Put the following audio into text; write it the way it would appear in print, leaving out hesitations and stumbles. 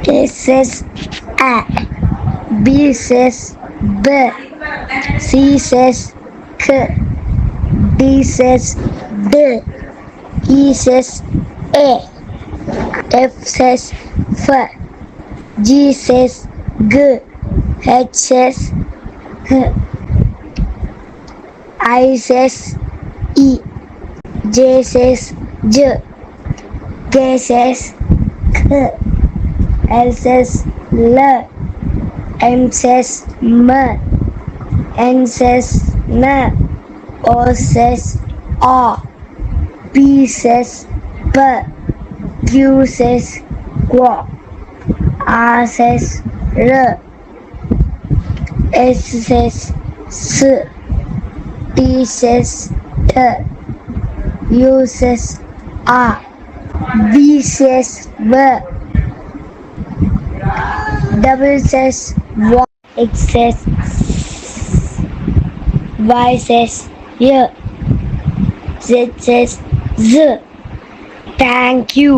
A says A, B says B, C says K, D says D, E says A, F says F, G says G, H says H, I says E, J says J, K says K, L says L, M says M, N says N, O says O, P says P, Q says Q, R says R, S says S, T says T, U says R, V says V, W says Y, X says S, Y says Y, Z says Z. Thank you.